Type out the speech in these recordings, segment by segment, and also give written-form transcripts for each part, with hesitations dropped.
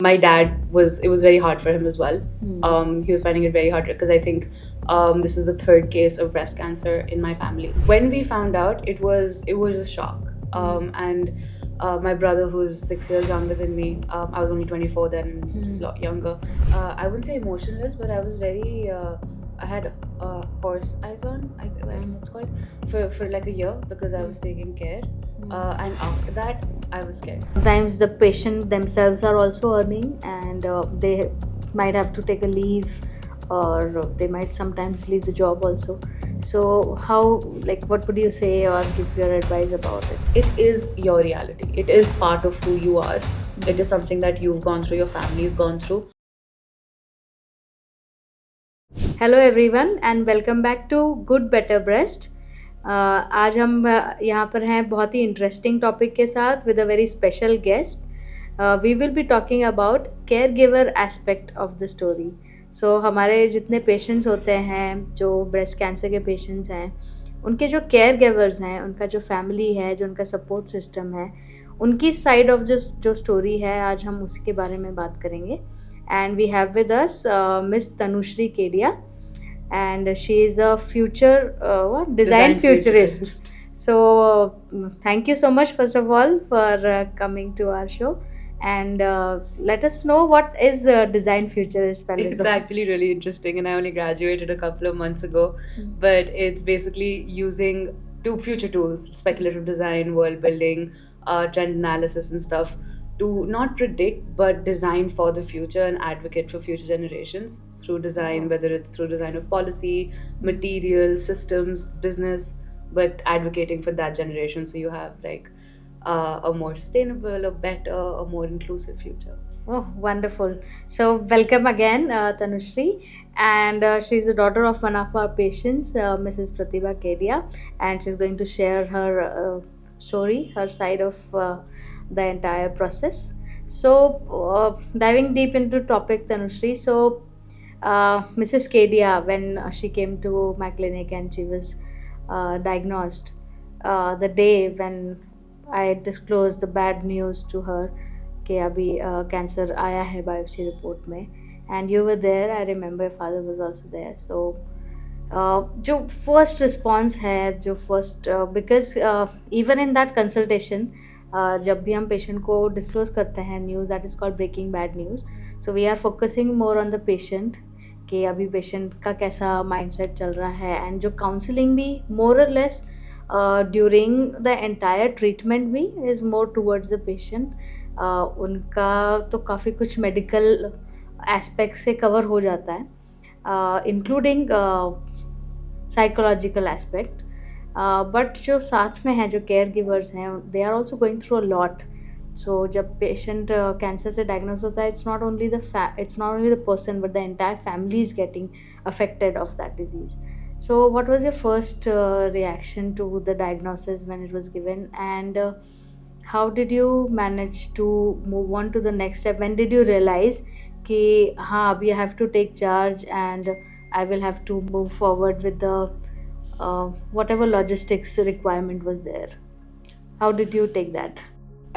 My dad it was very hard for him as well. He was finding it very hard because I think this is the third case of breast cancer in my family. When we found out, it was a shock. And my brother, who's 6 years younger than me, I was only 24 then, he was a lot younger. I wouldn't say emotionless, but I was very. I had horse eyes on, I think it's called, for like a year because I was taking care. And after that, I was scared. Sometimes the patient themselves are also earning, and they might have to take a leave, or they might sometimes leave the job also. So how, like, what would you say or give your advice about it? It is your reality. It is part of who you are. It is something that you've gone through, your family's gone through. Hello everyone and welcome back to good better breast. आज हम यहाँ पर हैं बहुत ही interesting topic के साथ with a very special guest. We will be talking about caregiver aspect of the story. So हमारे जितने पेशेंट्स होते हैं, जो ब्रेस्ट कैंसर के पेशेंट्स हैं, उनके जो केयर गिवर्स हैं, उनका जो फैमिली है, जो उनका सपोर्ट सिस्टम है, उनकी साइड ऑफ जो स्टोरी है, आज हम उसके बारे में बात करेंगे। And we have with us Miss Tanushri Kedia, and she is a future design futurist. So thank you so much first of all for coming to our show, and let us know what is design futurist. It's actually really interesting, and I only graduated a couple of months ago. But it's basically using two future tools: speculative design, world building, trend analysis, and stuff, to not predict but design for the future and advocate for future generations through design, whether it's through design of policy, materials, systems, business, but advocating for that generation so you have like a more sustainable, a better, a more inclusive future. Oh, wonderful. So welcome again, Tanushri. And she's the daughter of one of our patients, Mrs. Pratibha Kedia, and she's going to share her story, her side of the entire process. So diving deep into topic, Tanushri, so Mrs. Kedia, when she came to my clinic and she was diagnosed, the day when I disclosed the bad news to her कि अभी cancer आया है biopsy report में, and you were there, I remember your father was also there. So जो first response है, जो first, because even in that consultation, जब भी हम पेशेंट को डिस्क्लोज करते हैं news that is called breaking bad news, so we are focusing more on the patient कि अभी पेशेंट का कैसा माइंडसेट चल रहा है, एंड जो काउंसलिंग भी मोर और less during the entire treatment भी is more towards the patient. उनका तो काफ़ी कुछ मेडिकल एस्पेक्ट से कवर हो जाता है, इंक्लूडिंग साइकोलॉजिकल एस्पेक्ट, बट जो साथ में हैं, जो केयर गिवर्स हैं, they are also going through a lot. So जब पेशेंट कैंसर से डायग्नोज होता है, it's not only the person but the entire family is getting affected of that disease. So what was your first reaction to the diagnosis when it was given, and how did you manage to move on to the next step? When did you realize कि हाँ, अभी I have to take charge and I will have to move forward with the whatever logistics requirement was there? How did you take that?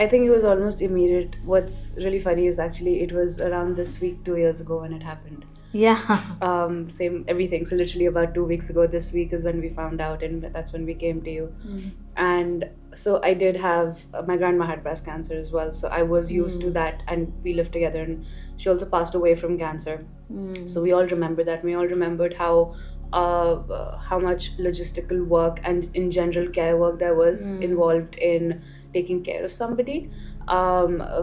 I think it was almost immediate. What's really funny is actually it was around this week 2 years ago when it happened. Yeah. Same everything. So literally about 2 weeks ago, this week is when we found out, and that's when we came to you. And so I did have my grandma had breast cancer as well, so I was used to that, and we lived together, and she also passed away from cancer. So we all remember that. We all remembered how much logistical work and in general care work there was involved in taking care of somebody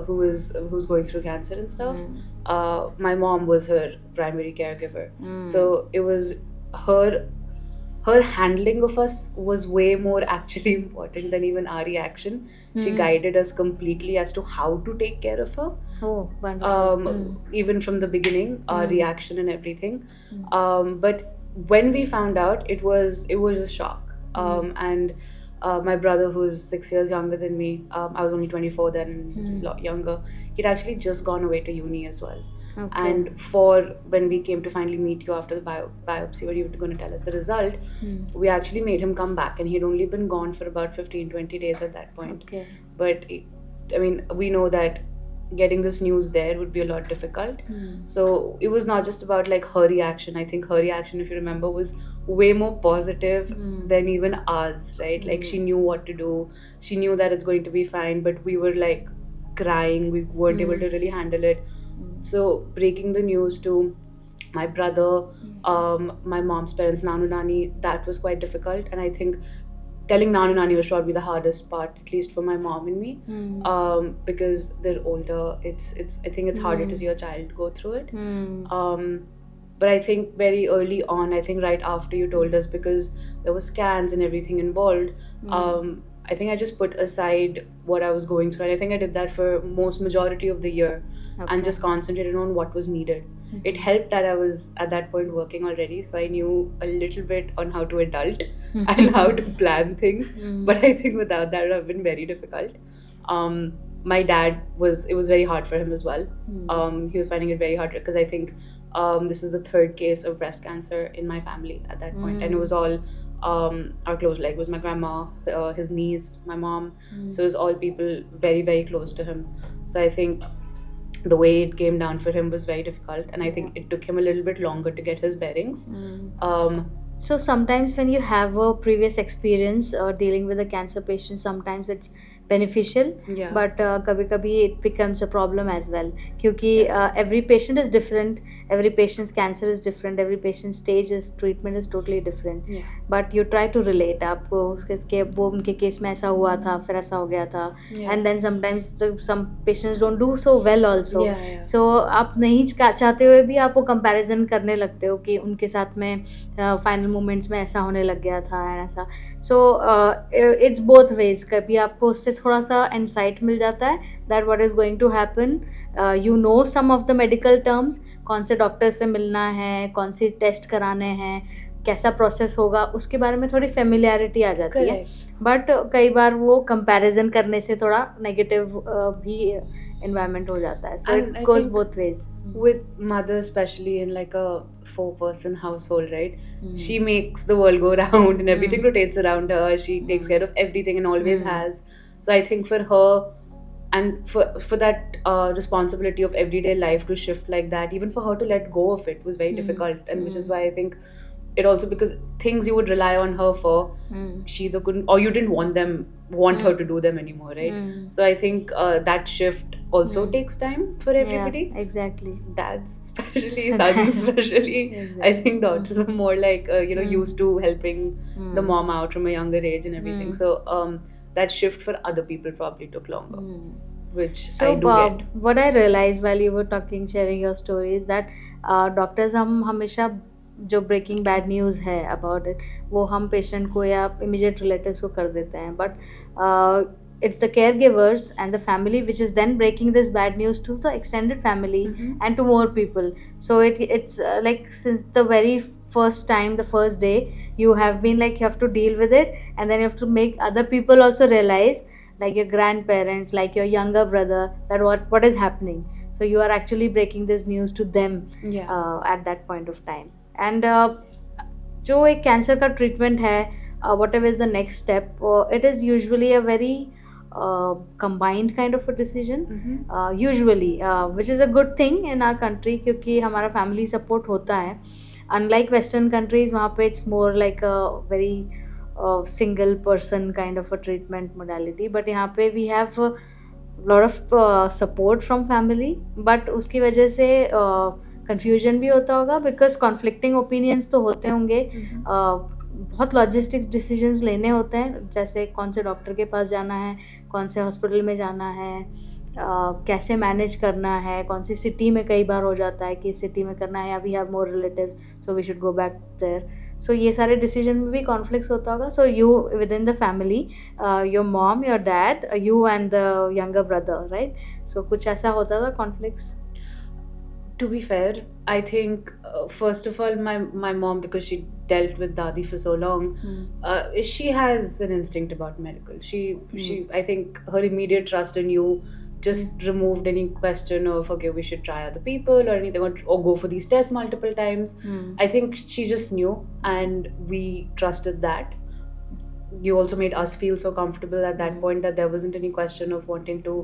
who's going through cancer and stuff. My mom was her primary caregiver, so it was her handling of us was way more actually important than even our reaction. She guided us completely as to how to take care of her. Oh, wonderful. Even from the beginning, our reaction and everything. But when we found out, it was a shock. And my brother, who's 6 years younger than me, I was only 24 then, he was a lot younger. He'd actually just gone away to uni as well. Okay. And for when we came to finally meet you after the biopsy, where you were going to tell us the result, we actually made him come back, and he'd only been gone for about 15-20 days at that point. Okay. But I mean, we know that getting this news there would be a lot difficult. Hmm. So it was not just about like her reaction. I think her reaction, if you remember, was way more positive than even ours, right? Like she knew what to do. She knew that it's going to be fine, but we were like crying. We weren't able to really handle it. So breaking the news to my brother, my mom's parents, Nanu Nani, that was quite difficult. And I think telling Nanu Nani was probably the hardest part, at least for my mom and me, because they're older. It's I think it's harder to see your child go through it. But I think very early on, I think right after you told us, because there were scans and everything involved, I think I just put aside what I was going through, and I think I did that for most majority of the year, and just concentrated on what was needed. It helped that I was at that point working already, so I knew a little bit on how to adult and how to plan things. But I think without that, it would have been very difficult. My dad it was very hard for him as well. He was finding it very hard because I think this was the third case of breast cancer in my family at that point, and it was all our close, like it was my grandma, his niece, my mom. So it was all people very, very close to him. So I think the way it came down for him was very difficult, and I think it took him a little bit longer to get his bearings. So sometimes when you have a previous experience dealing with a cancer patient, sometimes it's beneficial, Yeah. but kabhi-kabhi it becomes a problem as well. Kyunki every patient is different, every patient's cancer is different, every patient's treatment is totally different. Yeah. But you try to relate, आपको उसके वो उनके case में ऐसा हुआ था, फिर ऐसा हो गया था, Yeah. and then sometimes some patients don't do so well also. Yeah, yeah. So आप नहीं चाहते हुए भी आप वो कंपैरिजन करने लगते हो कि उनके साथ में फाइनल मोमेंट्स में ऐसा होने लग गया था and ऐसा. So it's both ways. कभी आपको उससे थोड़ा सा इंसाइट मिल जाता है that what is going to happen. You know some of the medical terms, कौन से डॉक्टर से मिलना है, कौन से टेस्ट कराने हैं, कैसा प्रोसेस होगा, उसके बारे में थोड़ी फेमिलियरिटी आ जाती है. बट कई बार वो कंपैरिजन करने से थोड़ा नेगेटिव भी environment हो जाता है. So And it I goes think both ways. With mother, especially in like a 4-person household, right? She makes the world go round, and everything rotates around her. She takes care of everything and always has. So I think for her, and for that responsibility of everyday life to shift like that, even for her to let go of it was very difficult, and which is why I think it also, because things you would rely on her for, she either couldn't, or you didn't want her to do them anymore, right? So I think that shift also takes time for everybody. Yeah, exactly. Dads especially, sons especially. I think daughters are more like used to helping the mom out from a younger age and everything. So that shift for other people probably took longer, which So I do get. what I realized while you were talking, sharing your story, is that doctors हम हमेशा जो breaking bad news है about it वो हम patient को या immediate relatives को कर देते हैं, but it's the caregivers and the family which is then breaking this bad news to the extended family and to more people. So it's like since the very first time, the first day, you have been like you have to deal with it, and then you have to make other people also realize, like your grandparents, like your younger brother, that what is happening. So you are actually breaking this news to them at that point of time. And जो एक cancer का treatment है, whatever is the next step, it is usually a very combined kind of a decision, usually, which is a good thing in our country क्योंकि हमारा family support होता है. Unlike Western countries, वहाँ पे it's more like a very single person kind of a treatment modality, but यहाँ पे we have a lot of support from family, but उसकी वजह से confusion भी होता होगा because conflicting opinions तो होते होंगे. बहुत लॉजिस्टिक डिसीजंस लेने होते हैं, जैसे कौन से डॉक्टर के पास जाना है, कौन से हॉस्पिटल में जाना है, कैसे मैनेज करना है, कौन सी सिटी में कई बार हो जाता है कि सिटी में करना है या we have more relatives so we should go back there. So ये सारे डिसीजन में भी कॉन्फ्लिक्ट्स होता होगा. So you within the family, your mom, your dad, you and the younger brother, right? सो कुछ ऐसा होता था conflicts? To be fair, I think first of all, my mom, because she dealt with Dadi for so long, she has an instinct about medical. She I think her immediate trust in you just removed any question of okay, we should try other people or anything, or go for these tests multiple times. I think she just knew, and we trusted that. You also made us feel so comfortable at that point that there wasn't any question of wanting to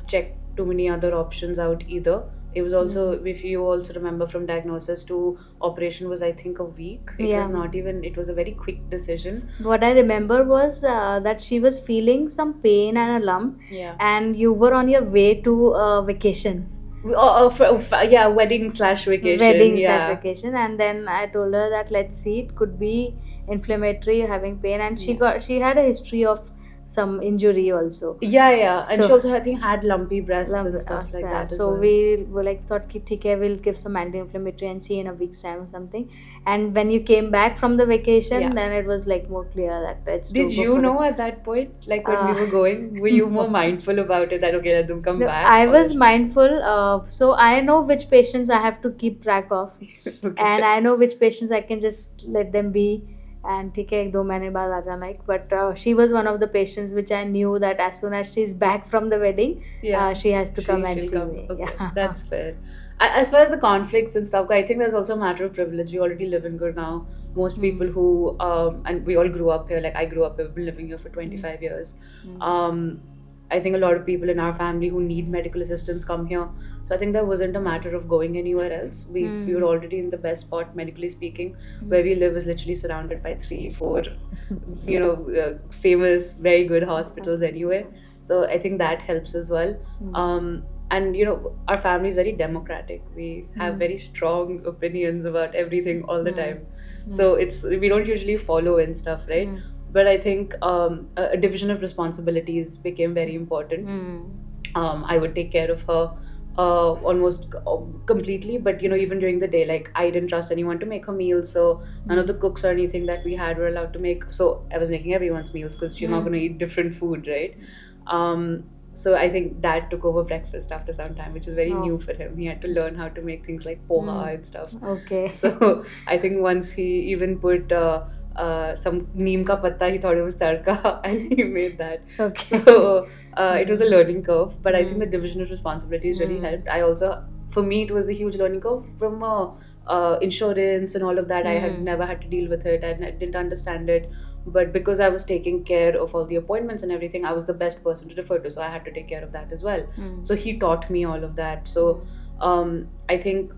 check too many other options out either. It was also, if you also remember, from diagnosis to operation was, I think, a week. It was Yeah. not even, it was a very quick decision. What I remember was that she was feeling some pain and a lump, Yeah. and you were on your way to vacation. Yeah, wedding/vacation. Wedding Yeah. slash vacation, and then I told her that let's see, it could be inflammatory, you're having pain, and Yeah. she had a history of some injury also. Yeah. And So- she also, I think, had lumpy breasts Lump- and stuff like yeah. that as So well. we were like thought ki theek hai, we'll give some anti-inflammatory and see in a week's time or something. And when you came back from the vacation, Yeah. then it was like more clear that it's Did you know at that point, like when we Uh, were going, were you more mindful about it that, okay, let them come No, back? I was or- mindful, so I know which patients I have to keep track of, Okay. and I know which patients I can just let them be. And ठीक है, 1-2 महीने बाद आ जाना. But she was one of the patients which I knew that as soon as she's back from the wedding, Yeah. she has to come and she'll see come. me. Okay, Yeah. that's fair. As far as the conflicts and stuff, I think there's also a matter of privilege. We already live in Gurgaon. Most Mm. people who, and we all grew up here, like I grew up here, we've been living here for 25 years. Mm. I think a lot of people in our family who need medical assistance come here. So I think there wasn't a matter of going anywhere else. We were already in the best spot, medically speaking. Where we live is literally surrounded by 3-4, famous, very good hospitals anyway. So I think that helps as well. And our family is very democratic. We have very strong opinions about everything all the time. So we don't usually follow and stuff, right? But I think a division of responsibilities became very important. I would take care of her almost completely, but even during the day, like I didn't trust anyone to make her meals, so none of the cooks or anything that we had were allowed to make. So I was making everyone's meals because she's not going to eat different food, right? So I think Dad took over breakfast after some time, which is very new for him. He had to learn how to make things like poha and stuff. Okay. So I think once he even put some neem ka patta, he thought it was tadka, and he made that. Okay. So it was a learning curve, but I think the division of responsibilities really helped. For me, it was a huge learning curve from insurance and all of that. I had never had to deal with it. I didn't understand it. But because I was taking care of all the appointments and everything, I was the best person to refer to. So I had to take care of that as well. So he taught me all of that. So I think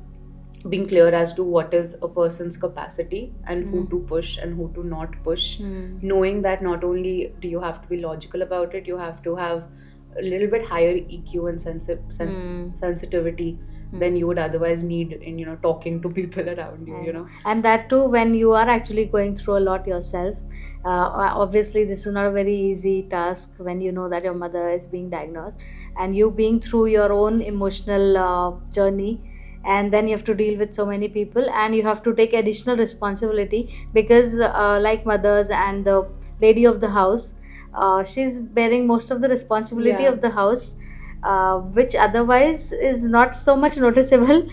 being clear as to what is a person's capacity and who to push and who to not push, knowing that not only do you have to be logical about it, you have to have a little bit higher EQ and sensitivity than you would otherwise need in talking to people around you. And that too, when you are actually going through a lot yourself. Obviously this is not a very easy task when you know that your mother is being diagnosed and you being through your own emotional journey, and then you have to deal with so many people and you have to take additional responsibility because like mothers and the lady of the house, she's bearing most of the responsibility of the house, which otherwise is not so much noticeable.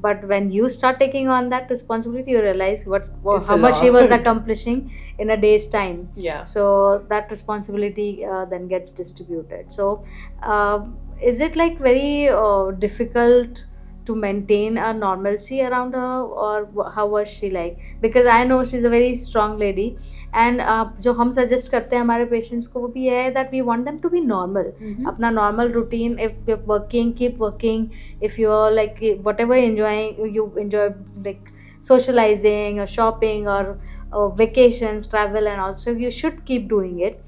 But when you start taking on that responsibility, you realize It's how a much she was lot. accomplishing in a day's time. Yeah. So that responsibility then gets distributed. So is it like very difficult to maintain a normalcy around her, or how was she like? Because I know she's a very strong lady, and जो हम suggest करते हैं हमारे patients को वो भी है that we want them to be normal. अपना normal routine. If you're working, keep working. If you're like whatever you enjoy like socializing or shopping or vacations, travel, and also you should keep doing it.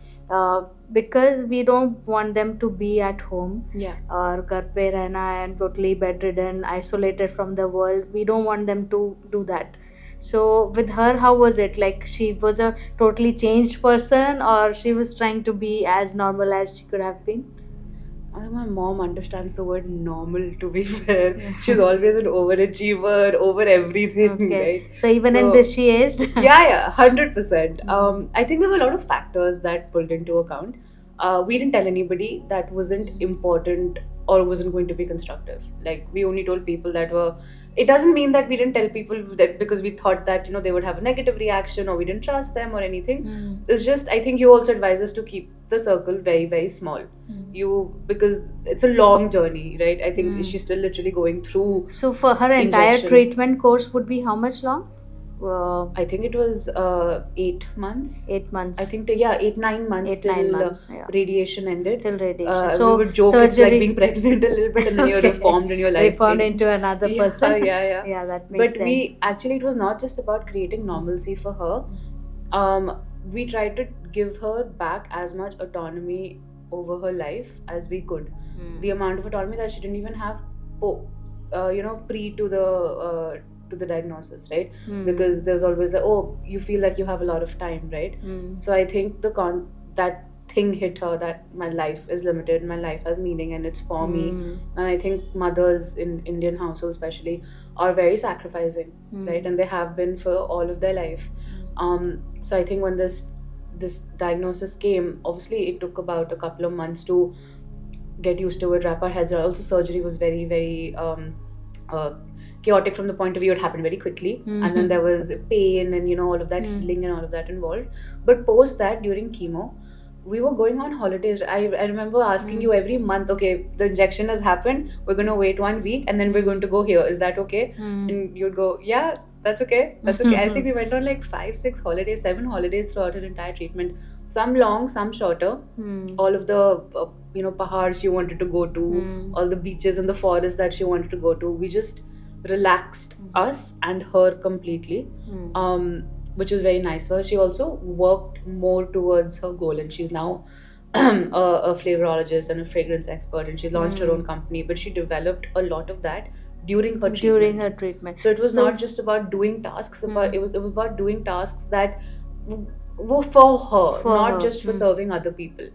Because we don't want them to be at home or घर पे रहना and totally bedridden, isolated from the world. We don't want them to do that. So with her, how was it? Like she was a totally changed person, or she was trying to be as normal as she could have been? I think my mom understands the word normal, to be fair. She's always an overachiever over everything, Okay. right? So even in So- this, she aged. Yeah, 100%. I think there were a lot of factors that pulled into account. We didn't tell anybody that wasn't important or wasn't going to be constructive. Like we only told people that were. It doesn't mean that we didn't tell people that because we thought that they would have a negative reaction or we didn't trust them or anything. It's just I think you also advise us to keep the circle very, very small. Because it's a long journey, right? I think she's still literally going through. So for her entire Injection. treatment course would be how much long? I think it was 8 months. 8 months. I think 8-9 months 8-9 till months. Yeah. radiation ended. Till radiation. We So would joke it's like surgery- being pregnant a little bit, and then you're Okay. reformed and your life Reformed changed. into another Yeah, person. yeah. Yeah, that makes But sense. we actually, it was not just about creating normalcy for her. We tried to give her back as much autonomy over her life as we could. Hmm. The amount of autonomy that she didn't even have, pre to the diagnosis, right? Hmm. Because there's always like, oh, you feel like you have a lot of time, right? Hmm. So I think that thing hit her, that my life is limited, my life has meaning, and it's for me. Hmm. And I think mothers in Indian households especially are very sacrificing, Hmm. right? And they have been for all of their life. So I think when this diagnosis came, obviously it took about a couple of months to get used to it, wrap our heads around. Also, surgery was very, very chaotic from the point of view. It happened very quickly, and then there was pain and all of that healing and all of that involved. But post that, during chemo, we were going on holidays. I remember asking you every month, okay, the injection has happened, we're going to wait 1 week and then we're going to go here. Is that okay? And you'd go, yeah, that's okay. That's okay. I think we went on like 5-6 holidays, 7 holidays throughout her entire treatment. Some long, some shorter. All of the, pahars she wanted to go to, all the beaches and the forests that she wanted to go to. We just relaxed us and her completely. Which was very nice for her. She also worked more towards her goal, and she's now a flavorologist and a fragrance expert, and she's launched her own company. But she developed a lot of that during her treatment. During her treatment. So it was not just about doing tasks, but it was about doing tasks that were for her, not just for serving other people.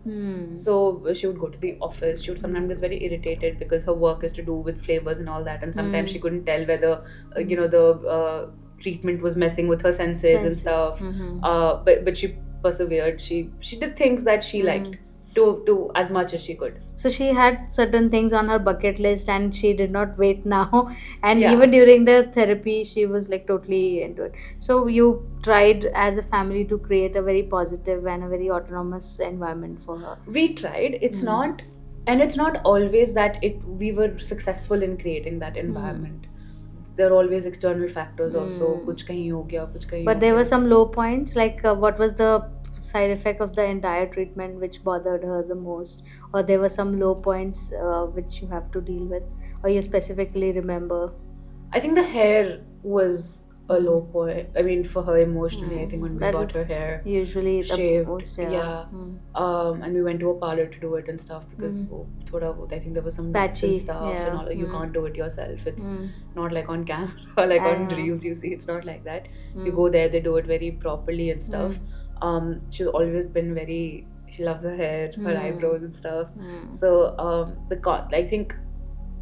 So she would go to the office. She would sometimes get very irritated because her work is to do with flavors and all that, and sometimes she couldn't tell whether the treatment was messing with her senses and stuff. But she persevered. She did things that she liked to as much as she could. So she had certain things on her bucket list, and she did not wait now. And Yeah. even during the therapy, she was like totally into it. So you tried as a family to create a very positive and a very autonomous environment for her. We tried. It's not, and it's not always that we were successful in creating that environment. There are always external factors also. Kuch kahin ho gaya, kuch kahin But ho there gaya. were some low points, like what was the side effect of the entire treatment which bothered her the most, or there were some low points which you have to deal with, or you specifically remember? I think the hair was a low point. I mean, for her emotionally, I think when we That got is her hair Usually the shaved, most, yeah. And we went to a parlor to do it and stuff because I think there was some knots Patchy, and stuff yeah. and all. You can't do it yourself. It's Hmm. not like on camera, like on know. reels you see. It's not like that. You go there, they do it very properly and stuff. She's always been she loves her hair, her eyebrows and stuff. So I think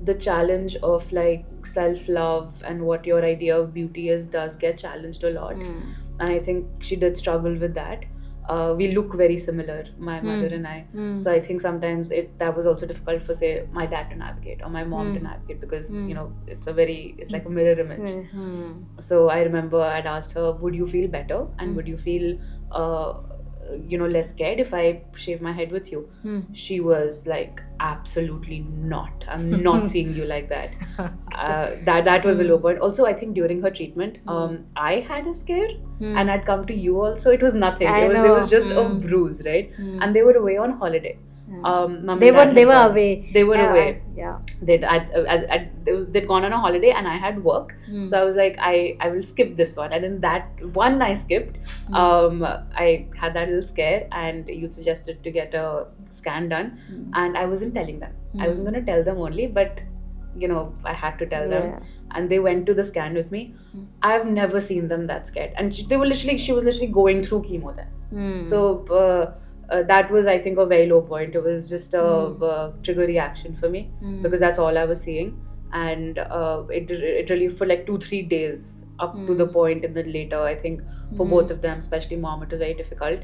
the challenge of like self-love and what your idea of beauty is does get challenged a lot. And I think she did struggle with that. We look very similar, my mother and I. So I think sometimes that was also difficult for, say, my dad to navigate or my mom to navigate because it's like a mirror image. So I remember I'd asked her, would you feel better and would you feel less scared if I shave my head with you? She was like, absolutely not. I'm not seeing you like that. That was a low point. Also, I think during her treatment, I had a scare and I'd come to you also. It was nothing. I It know. was just a bruise, right? And they were away on holiday. Mom and They dad had were gone. away. They were away. Yeah. They'd gone on a holiday and I had work. So I was like, I will skip this one. And in that one I skipped, I had that little scare and you suggested to get a scan done. And I wasn't telling them. I wasn't going to tell them only, but I had to tell them. And they went to the scan with me. I've never seen them that scared. And she was literally going through chemo then. So that was, I think, a very low point. It was just a trigger reaction for me because that's all I was seeing. And it really, for like 2-3 days up to the point, and then later, I think for both of them, especially mom, it was very difficult.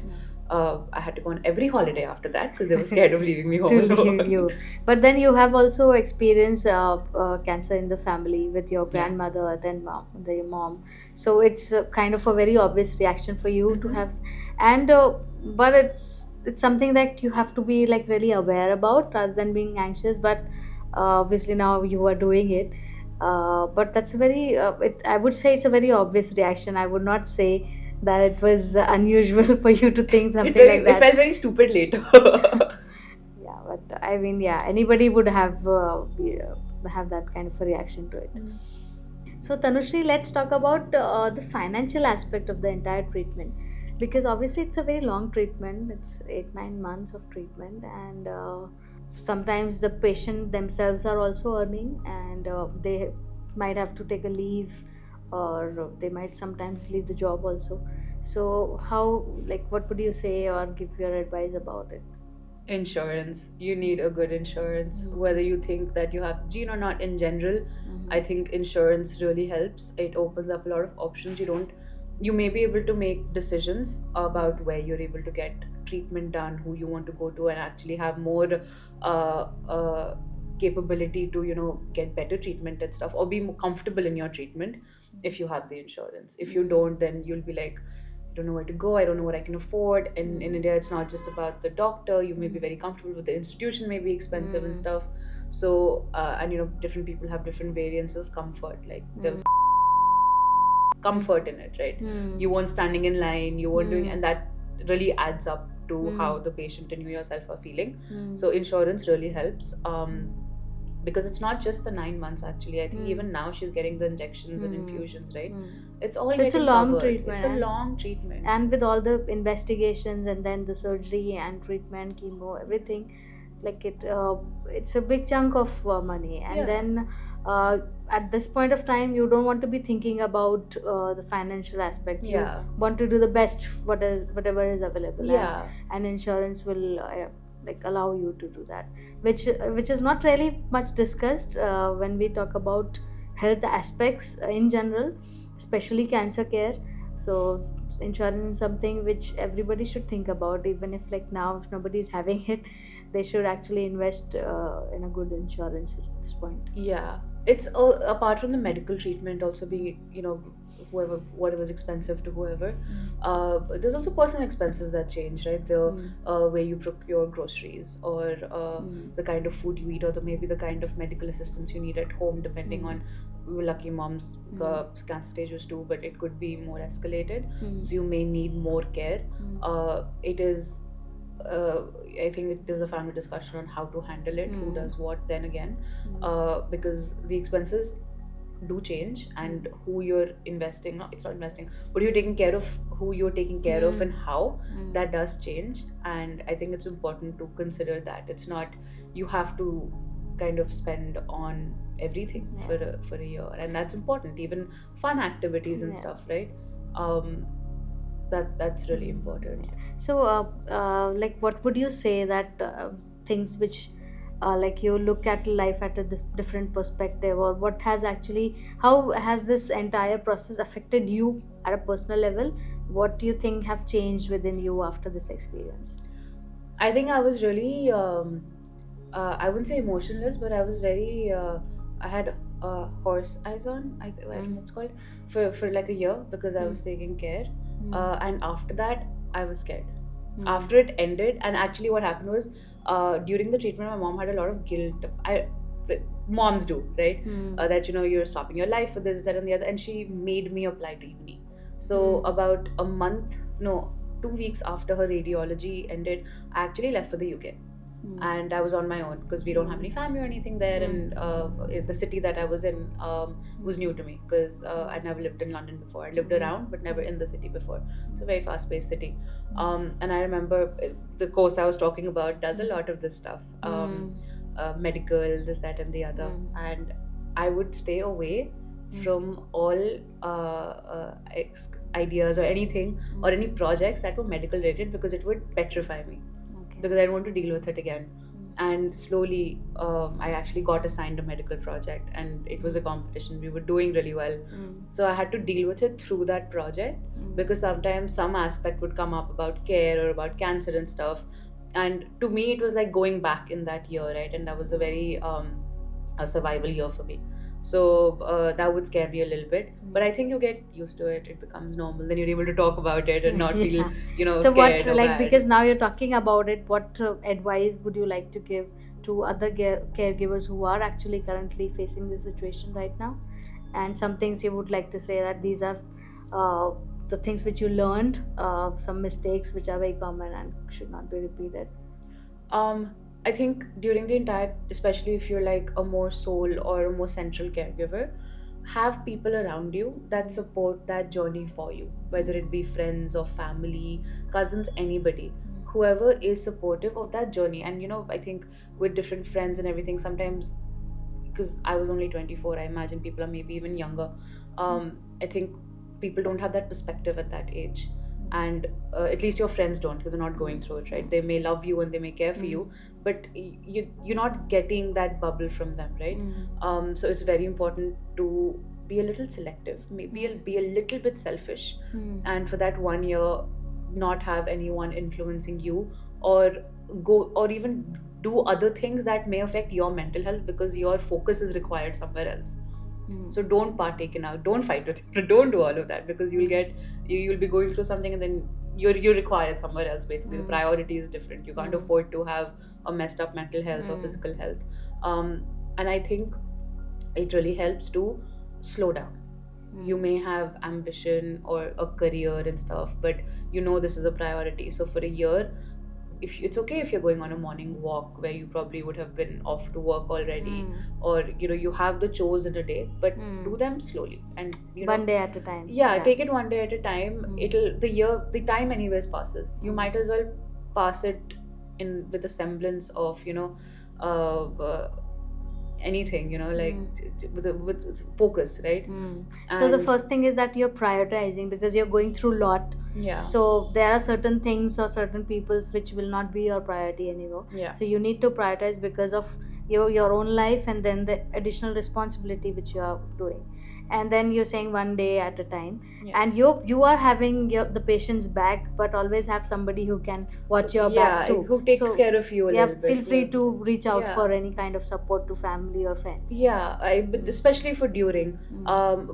I had to go on every holiday after that because they were scared of leaving me home To alone. leave you. But then you have also experienced cancer in the family with your grandmother, then your mom. So it's kind of a very obvious reaction for you to have, and but it's something that you have to be like really aware about rather than being anxious. But obviously now you are doing it. But that's a very, I would say it's a very obvious reaction. I would not say that it was unusual for you to think something like It that. felt very stupid later. Yeah, but I mean, yeah, anybody would have that kind of a reaction to it. So, Tanushri, let's talk about the financial aspect of the entire treatment, because obviously it's a very long treatment. It's 8-9 months of treatment, and sometimes the patient themselves are also earning, and they might have to take a leave, or they might sometimes leave the job also. So, how, like, what would you say or give your advice about it? Insurance. You need a good insurance. Mm. Whether you think that you have gene or not, in general, I think insurance really helps. It opens up a lot of options. You may be able to make decisions about where you're able to get treatment done, who you want to go to, and actually have more capability to, get better treatment and stuff, or be more comfortable in your treatment if you have the insurance. If you don't, then you'll be like, I don't know where to go, I don't know what I can afford. And in India, it's not just about the doctor. You may be very comfortable with the institution, may be expensive and stuff. So, and different people have different variants of comfort. Like, there's comfort in it, right? You weren't standing in line, you weren't doing, and that really adds up to how the patient and you yourself are feeling. So, insurance really helps. Because it's not just the 9 months, actually. I think even now she's getting the injections and infusions, right? It's all So it's a getting long covered. treatment, It's a and- long treatment. And with all the investigations and then the surgery and treatment, chemo, everything, like it's a big chunk of money. And Yeah. then at this point of time, you don't want to be thinking about the financial aspect. Yeah. You want to do the best, whatever is available. Yeah. And insurance will like allow you to do that, which is not really much discussed when we talk about health aspects in general, especially cancer care. So insurance is something which everybody should think about. Even if, like, now if nobody is having it, they should actually invest in a good insurance at this point. Yeah, it's apart from the medical treatment, also being, whatever's expensive to whoever. There's also personal expenses that change, right? The way you procure groceries, or the kind of food you eat, or maybe the kind of medical assistance you need at home, depending on lucky mom's cancer stage was 2, but it could be more escalated. So you may need more care. It is. I think it is a family discussion on how to handle it, who does what. Then again, because the expenses do change, and who you're investing. No, it's not investing, but you're taking care of, who you're taking care of, and how that does change. And I think it's important to consider that it's not you have to kind of spend on everything for a year, and that's important. Even fun activities and stuff, right? That's really important. So, like, what would you say that things which, like, you look at life at a different perspective, or what has actually, how has this entire process affected you at a personal level? What do you think have changed within you after this experience? I think I was really, I wouldn't say emotionless, but I was very, I had horse eyes on, I think it's called, for like a year, because I was taking care. And after that, I was scared. After it ended, and actually what happened was, during the treatment, my mom had a lot of guilt. Moms do, right? That, you're stopping your life for this, that, and the other, and she made me apply to uni. So about 2 weeks after her radiology ended, I actually left for the UK. And I was on my own, because we don't have any family or anything there, and the city that I was in was new to me, because I'd never lived in London before. I lived around, but never in the city before. It's a very fast-paced city. And I remember the course I was talking about does a lot of this stuff, medical, this, that, and the other. And I would stay away from all ideas or anything or any projects that were medical related, because it would petrify me, because I didn't want to deal with it again. And slowly, I actually got assigned a medical project, and it was a competition. We were doing really well. So I had to deal with it through that project, because sometimes some aspect would come up about care or about cancer and stuff. And to me, it was like going back in that year, right? And that was a very a survival year for me. So that would scare me a little bit. But I think you get used to it. It becomes normal. Then you're able to talk about it and not feel, So scared what, or like, bad. because now you're talking about it, what advice would you like to give to other caregivers who are actually currently facing this situation right now, and some things you would like to say that these are uh, the things which you learned, some mistakes which are very common and should not be repeated. I think during the entire, especially if you're like a more sole or a more central caregiver, have people around you that support that journey for you, whether it be friends or family, cousins, anybody, whoever is supportive of that journey. And I think with different friends and everything, sometimes because I was only 24, I imagine people are maybe even younger. I think people don't have that perspective at that age. And at least your friends don't, because they're not going through it, right? They may love you and they may care for you, but you're not getting that bubble from them, right? So it's very important to be a little selective, maybe be a little bit selfish, and for that 1 year, not have anyone influencing you, or go or even do other things that may affect your mental health, because your focus is required somewhere else. So don't partake in out, don't fight with it, don't do all of that, because you'll be going through something and then you're required somewhere else. Basically, the priority is different. You can't afford to have a messed up mental health or physical health. And I think it really helps to slow down. You may have ambition or a career and stuff, but this is a priority. So for a year, if it's okay if you're going on a morning walk where you probably would have been off to work already, or you have the chores in a day, but do them slowly, and One day at a time. yeah, take it one day at a time. The time anyways passes. You might as well pass it in with a semblance of anything, with focus, right? So the And- first thing is that you're prioritizing, because you're going through a lot. yeah, So there are certain things or certain peoples which will not be your priority anymore. yeah, So you need to prioritize because of your own life, and then the additional responsibility which you are doing. And then you're saying one day at a time, yeah. and you are having the patient's back, but always have somebody who can watch your back too. who takes So, care of you a yeah, little bit. feel free to reach out Yeah. for any kind of support to family or friends. Yeah, but especially for during,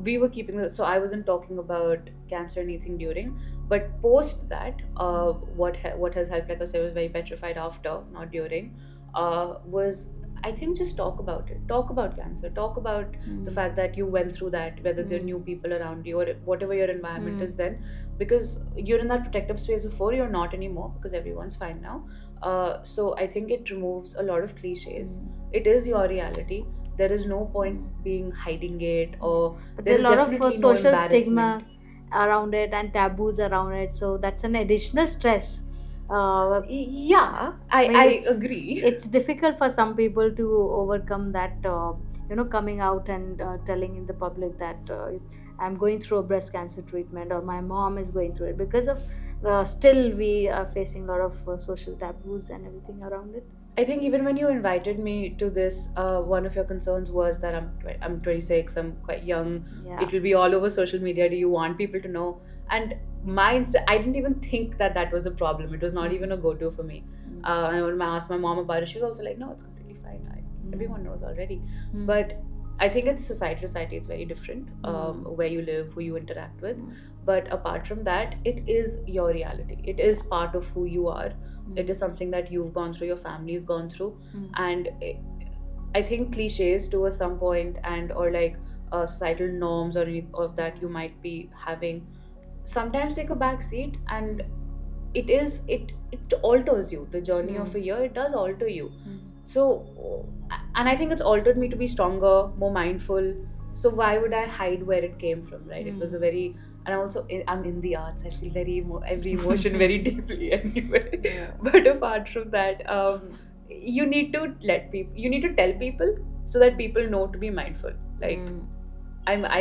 we were keeping so I wasn't talking about cancer or anything during, but post that, what has helped, like I said, was very petrified after, not during, was, I think, just talk about it. Talk about cancer. Talk about the fact that you went through that, whether there are new people around you or whatever your environment is then, because you're in that protective space before, you're not anymore, because everyone's fine now. So I think it removes a lot of cliches. It is your reality. There is no point being hiding it, or But there's there's a lot of definitely no social stigma embarrassment. around it and taboos around it, so that's an additional stress. Yeah, I Maybe agree. It's difficult for some people to overcome that, coming out and telling in the public that I'm going through a breast cancer treatment, or my mom is going through it, because of still we are facing a lot of social taboos and everything around it. I think even when you invited me to this, one of your concerns was that I'm 26, I'm quite young. Yeah. It will be all over social media. Do you want people to know? And I didn't even think that was a problem. It was not even a go-to for me. And when I asked my mom about it, she was also like, "No, it's completely fine. Everyone knows already." But I think it's society to society. It's very different, where you live, who you interact with. But apart from that, it is your reality. It is part of who you are. It is something that you've gone through, your family's gone through, and I think cliches to some point, and or like societal norms or any of that you might be having, sometimes take a back seat, and it alters you. The journey of a year, it does alter you. So, and I think it's altered me to be stronger, more mindful. So why would I hide where it came from, right? It was a very, and also I'm in the arts. I feel every emotion very deeply anyway. Yeah. But apart from that, you need to tell people, so that people know to be mindful. Like I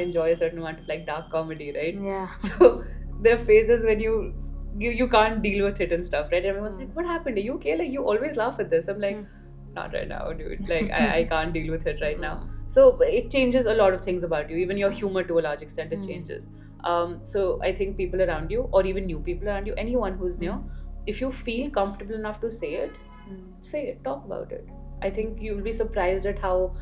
enjoy a certain amount of like dark comedy, right? Yeah. So there are phases when you can't deal with it and stuff, right? Everyone's like, "What happened? Are you okay? Like, you always laugh at this." I'm like, "Not right now, dude. Like, I can't deal with it right now." So it changes a lot of things about you. Even your humor, to a large extent, it changes. So I think people around you, or even new people around you, anyone who's new, if you feel comfortable enough to say it, talk about it. I think you'll be surprised at how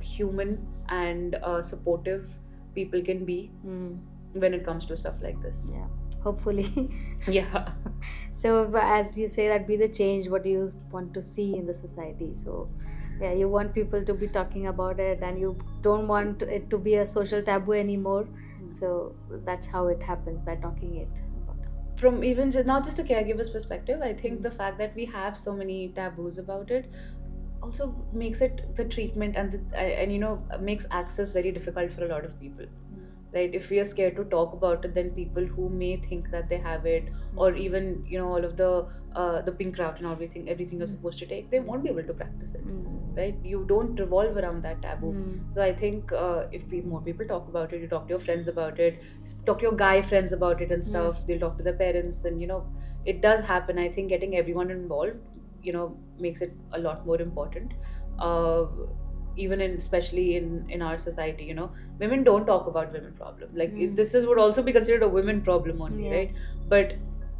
human and supportive people can be. when it comes to stuff like this. Yeah, hopefully. Yeah. So as you say that be the change what you want to see in the society. So yeah, you want people to be talking about it, and you don't want it to be a social taboo anymore. So that's how it happens, by talking it about. From even just, not just a caregiver's perspective, I think the fact that we have so many taboos about it also makes it the treatment and makes access very difficult for a lot of people, right? If we are scared to talk about it, then people who may think that they have it, or even all of the pink route and everything you're supposed to take, they won't be able to practice it, right? You don't revolve around that taboo. So I think if more people talk about it, you talk to your friends about it, talk to your guy friends about it and stuff, they'll talk to their parents, and it does happen. I think getting everyone involved makes it a lot more important. Even especially in our society, women don't talk about women problem. Like this would also be considered a women problem only, Yeah. right? But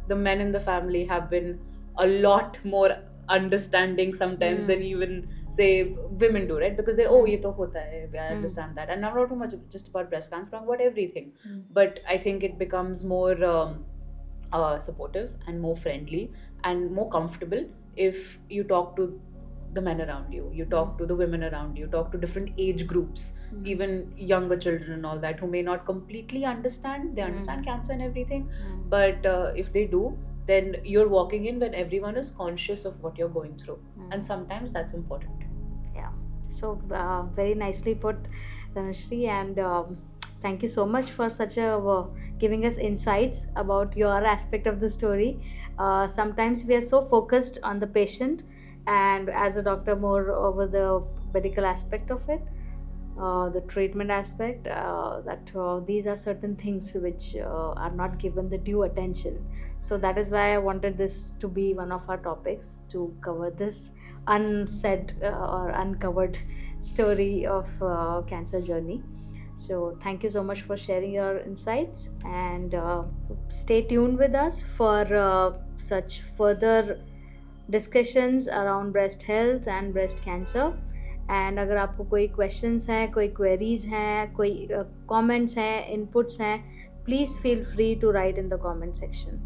the men in the family have been a lot more understanding sometimes than even say women do, right? Because they're, oh, ye to hota hai, I understand that. And I'm not too much just about breast cancer, I'm about everything. But I think it becomes more supportive and more friendly and more comfortable if you talk to the men around you, you talk to the women around you, talk to different age groups, even younger children and all that, who may not completely understand. They understand cancer and everything, but if they do, then you're walking in when everyone is conscious of what you're going through, and sometimes that's important. Yeah. So very nicely put, Tanushree, and thank you so much for such a giving us insights about your aspect of the story. Sometimes we are so focused on the patient, and as a doctor, more over the medical aspect of it, the treatment aspect. That these are certain things which are not given the due attention. So that is why I wanted this to be one of our topics, to cover this unsaid or uncovered story of cancer journey. So thank you so much for sharing your insights, and stay tuned with us for such further discussions around breast health and breast cancer. And अगर आपको कोई questions हैं, कोई queries हैं, कोई comments हैं, inputs हैं, please feel free to write in the comment section.